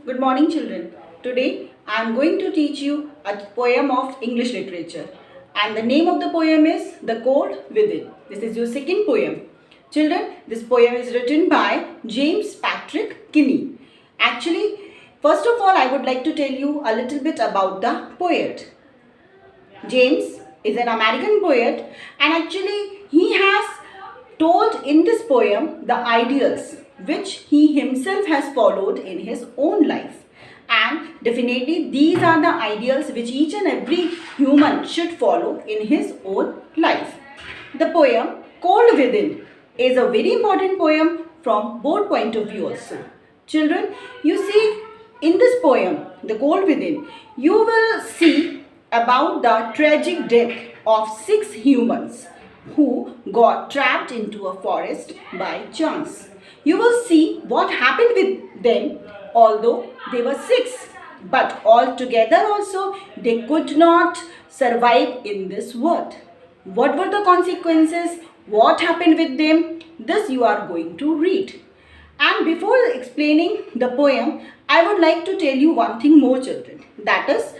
Good morning, children. Today I am going to teach you a poem of English literature, and the name of the poem is The Code Within. This is your second poem. Children, this poem is written by James Patrick Kinney. Actually, first of all, I would like to tell you a little bit about the poet. James is an American poet, and actually he has told in this poem the ideals which he himself has followed in his own life. And definitely these are the ideals which each and every human should follow in his own life. The poem Cold Within is a very important poem from both point of view also. Children, you see in this poem, The Cold Within, you will see about the tragic death of 6 humans who got trapped into a forest by chance. You will see what happened with them, although they were 6, but all together also they could not survive in this world. What were the consequences? What happened with them? This you are going to read. And before explaining the poem, I would like to tell you one thing more, children. That is,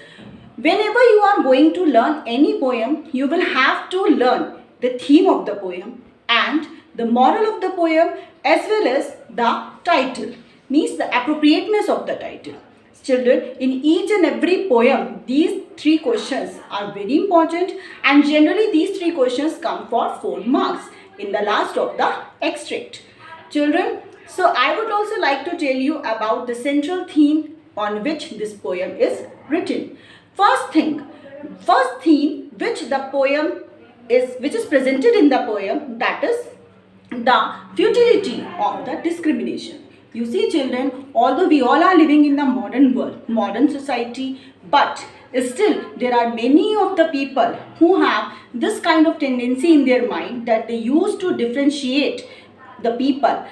whenever you are going to learn any poem, you will have to learn the theme of the poem and the moral of the poem as well as the title, means the appropriateness of the title. Children, in each and every poem, these 3 questions are very important, and generally these 3 questions come for 4 marks in the last of the extract. Children, so I would also like to tell you about the central theme on which this poem is written. First theme which is presented in the poem, that is the futility of the discrimination. You see, children, although we all are living in the modern world, modern society, but still there are many of the people who have this kind of tendency in their mind that they used to differentiate the people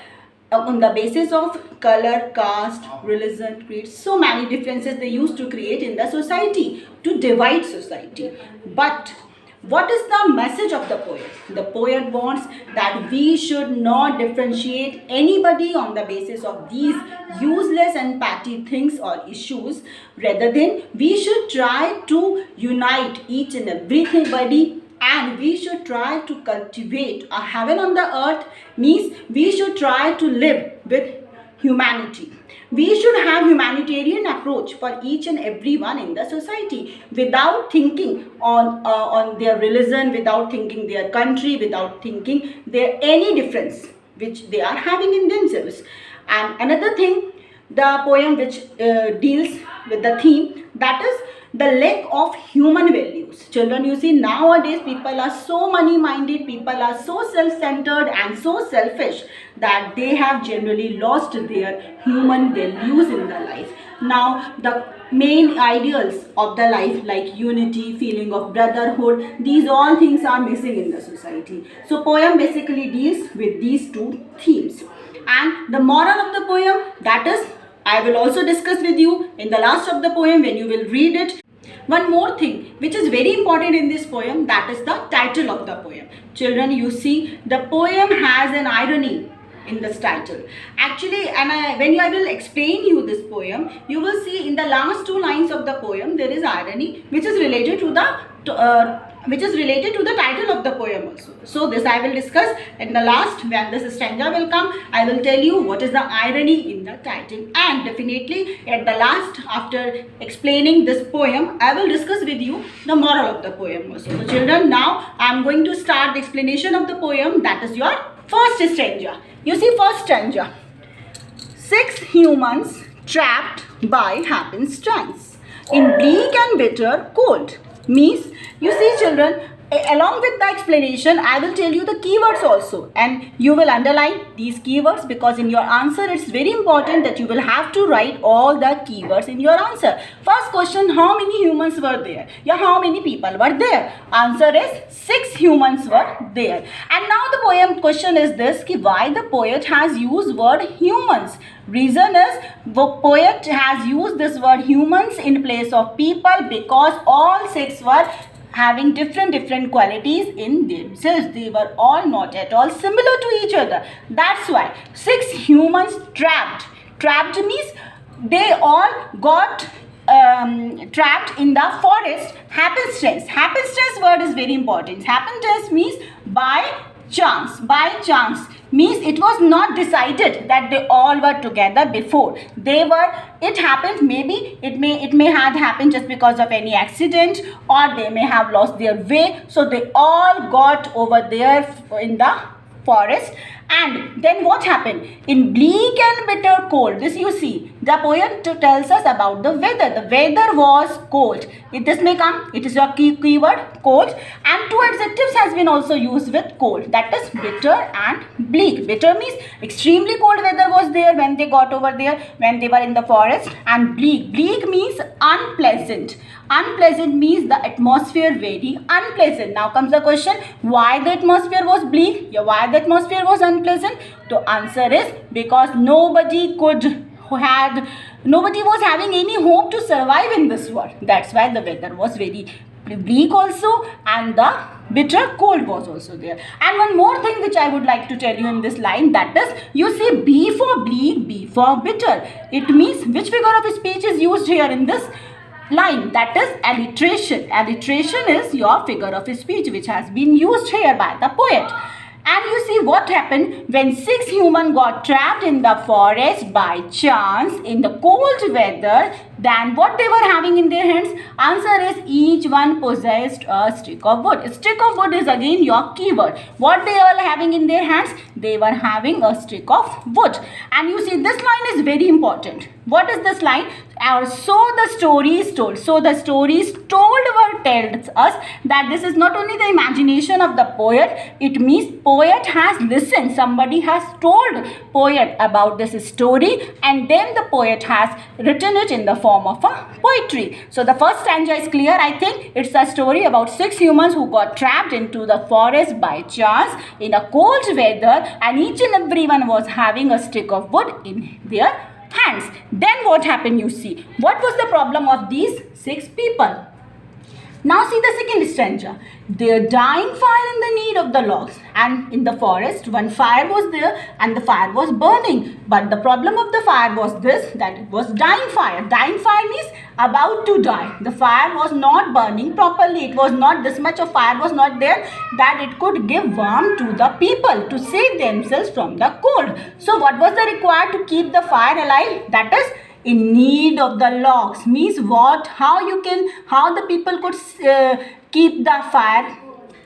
on the basis of color, caste, religion, creed. So many differences they used to create in the society to divide society. But what is the message of the poet? The poet wants that we should not differentiate anybody on the basis of these useless and petty things or issues. Rather than we should try to unite each and everybody, and we should try to cultivate a heaven on the earth, means we should try to live with humanity. We should have humanitarian approach for each and everyone in the society without thinking on their religion, without thinking their country, without thinking their any difference which they are having in themselves. And another thing, the poem which deals with the theme, that is the lack of human values. Children, you see, nowadays people are so money minded, people are so self-centered and so selfish that they have generally lost their human values in their life. Now the main ideals of the life like unity, feeling of brotherhood, these all things are missing in the society. So poem basically deals with these 2 themes. And the moral of the poem, that is, I will also discuss with you in the last of the poem when you will read it. One more thing which is very important in this poem, that is the title of the poem. Children, you see, the poem has an irony in this title. Actually, and when I will explain you this poem, you will see in the last 2 lines of the poem there is irony which is related to the title of the poem also. So this I will discuss in the last. When this stanza will come, I will tell you what is the irony in the title, and definitely at the last, after explaining this poem, I will discuss with you the moral of the poem also. So children, now I am going to start the explanation of the poem. That is your first stanza. You see, first stanza. 6 humans trapped by happenstance in bleak and bitter cold. Means, you see, children, along with the explanation, I will tell you the keywords also, and you will underline these keywords, because in your answer it's very important that you will have to write all the keywords in your answer. First question, how many humans were there? Yeah, how many people were there? Answer is 6 humans were there. And now the poem question is this, ki why the poet has used word humans? Reason is the poet has used this word humans in place of people because all 6 were having different qualities in themselves. They were all not at all similar to each other. That's why 6 humans trapped. Trapped means they all got trapped in the forest. Happenstance. Happenstance word is very important. Happenstance means by chance. By chance means it was not decided that they all were together before. They were. It happened. Maybe it may have happened just because of any accident, or they may have lost their way. So they all got over there in the forest. And then what happened? In bleak and bitter cold, this you see, the poem tells us about the weather. The weather was cold. This may come, it is your keyword, cold. And two adjectives has been also used with cold. That is bitter and bleak. Bitter means extremely cold weather was there when they got over there, when they were in the forest. And bleak. Bleak means unpleasant. Unpleasant means the atmosphere very unpleasant. Now comes the question, why the atmosphere was bleak? Yeah, why the atmosphere was unpleasant? The answer is because nobody was having any hope to survive in this world. That's why the weather was very bleak also, and the bitter cold was also there. And one more thing which I would like to tell you in this line, that is, you see B for bleak, B for bitter. It means which figure of speech is used here in this line? That is alliteration. Alliteration is your figure of speech which has been used here by the poet. And you see what happened when 6 humans got trapped in the forest by chance in the cold weather. Then what they were having in their hands? Answer is each one possessed a stick of wood. A stick of wood is again your keyword. What they were having in their hands? They were having a stick of wood. And you see this line is very important. What is this line? So the story is told. So the story is told tells us that this is not only the imagination of the poet. It means poet has listened. Somebody has told poet about this story, and then the poet has written it in the form of a poetry. So the first stanza is clear. I think it's a story about 6 humans who got trapped into the forest by chance in a cold weather, and each and every one was having a stick of wood in their hands. Then what happened, you see? What was the problem of these 6 people? Now see the second stanza. Their dying fire in the need of the logs. And in the forest, one fire was there and the fire was burning. But the problem of the fire was this, that it was dying fire. Dying fire means about to die. The fire was not burning properly. It was not, this much of fire was not there that it could give warmth to the people to save themselves from the cold. So what was the required to keep the fire alive? That is, in need of the logs. Means what? How the people could keep the fire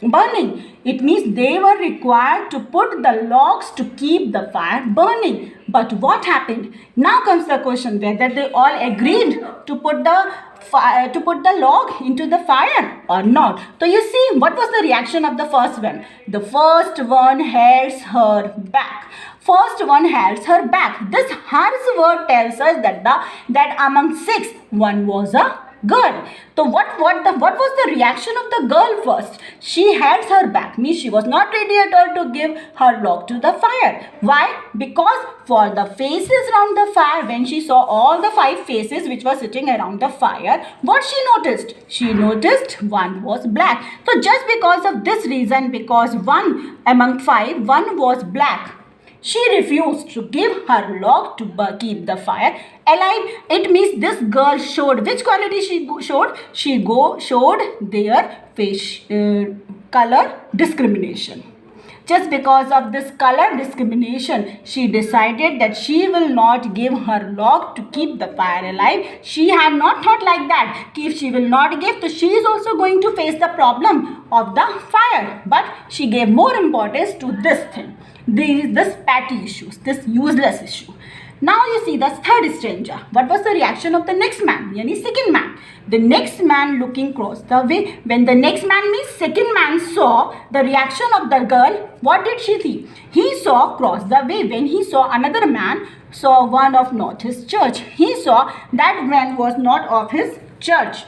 burning. It means they were required to put the logs to keep the fire burning. But what happened? Now comes the question whether they all agreed to put the log into the fire or not. So you see, what was the reaction of the first one? The first one holds her back. First one holds her back. This hers word tells us that among 6, one was a girl. So what was the reaction of the girl first? She holds her back, means she was not ready at all to give her log to the fire. Why? Because for the faces around the fire, when she saw all the 5 faces which were sitting around the fire, what she noticed? She noticed one was black. So just because of this reason, because one among 5, one was black, she refused to give her log to keep the fire alive. It means this girl showed, which quality she showed? She showed their face color discrimination. Just because of this color discrimination, she decided that she will not give her log to keep the fire alive. She had not thought like that. If she will not give, so she is also going to face the problem of the fire. But she gave more importance to this thing. This petty issues, this useless issue. Now you see the third stanza. What was the reaction of the next man? Yani second man. The next man looking across the way. When the next man means second man saw the reaction of the girl, what did she see? He saw cross the way. When he saw another man, saw one of not his church. He saw that man was not of his church.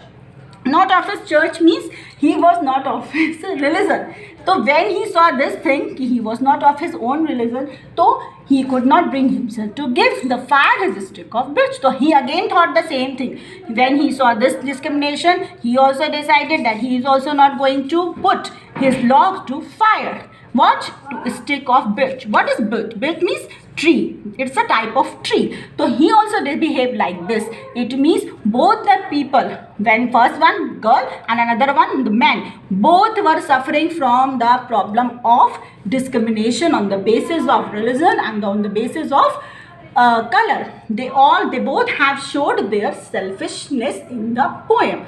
Not of his church means he was not of his religion. So when he saw this thing, he was not of his own religion, so he could not bring himself to give the fire his stick of birch. So he again thought the same thing. When he saw this discrimination, he also decided that he is also not going to put his log to fire. What? To a stick of birch. What is birch? Birch means tree. It's a type of tree. So he also they behave like this. It means both the people, when first one girl and another one the man, both were suffering from the problem of discrimination on the basis of religion and on the basis of color. They both have showed their selfishness in the poem.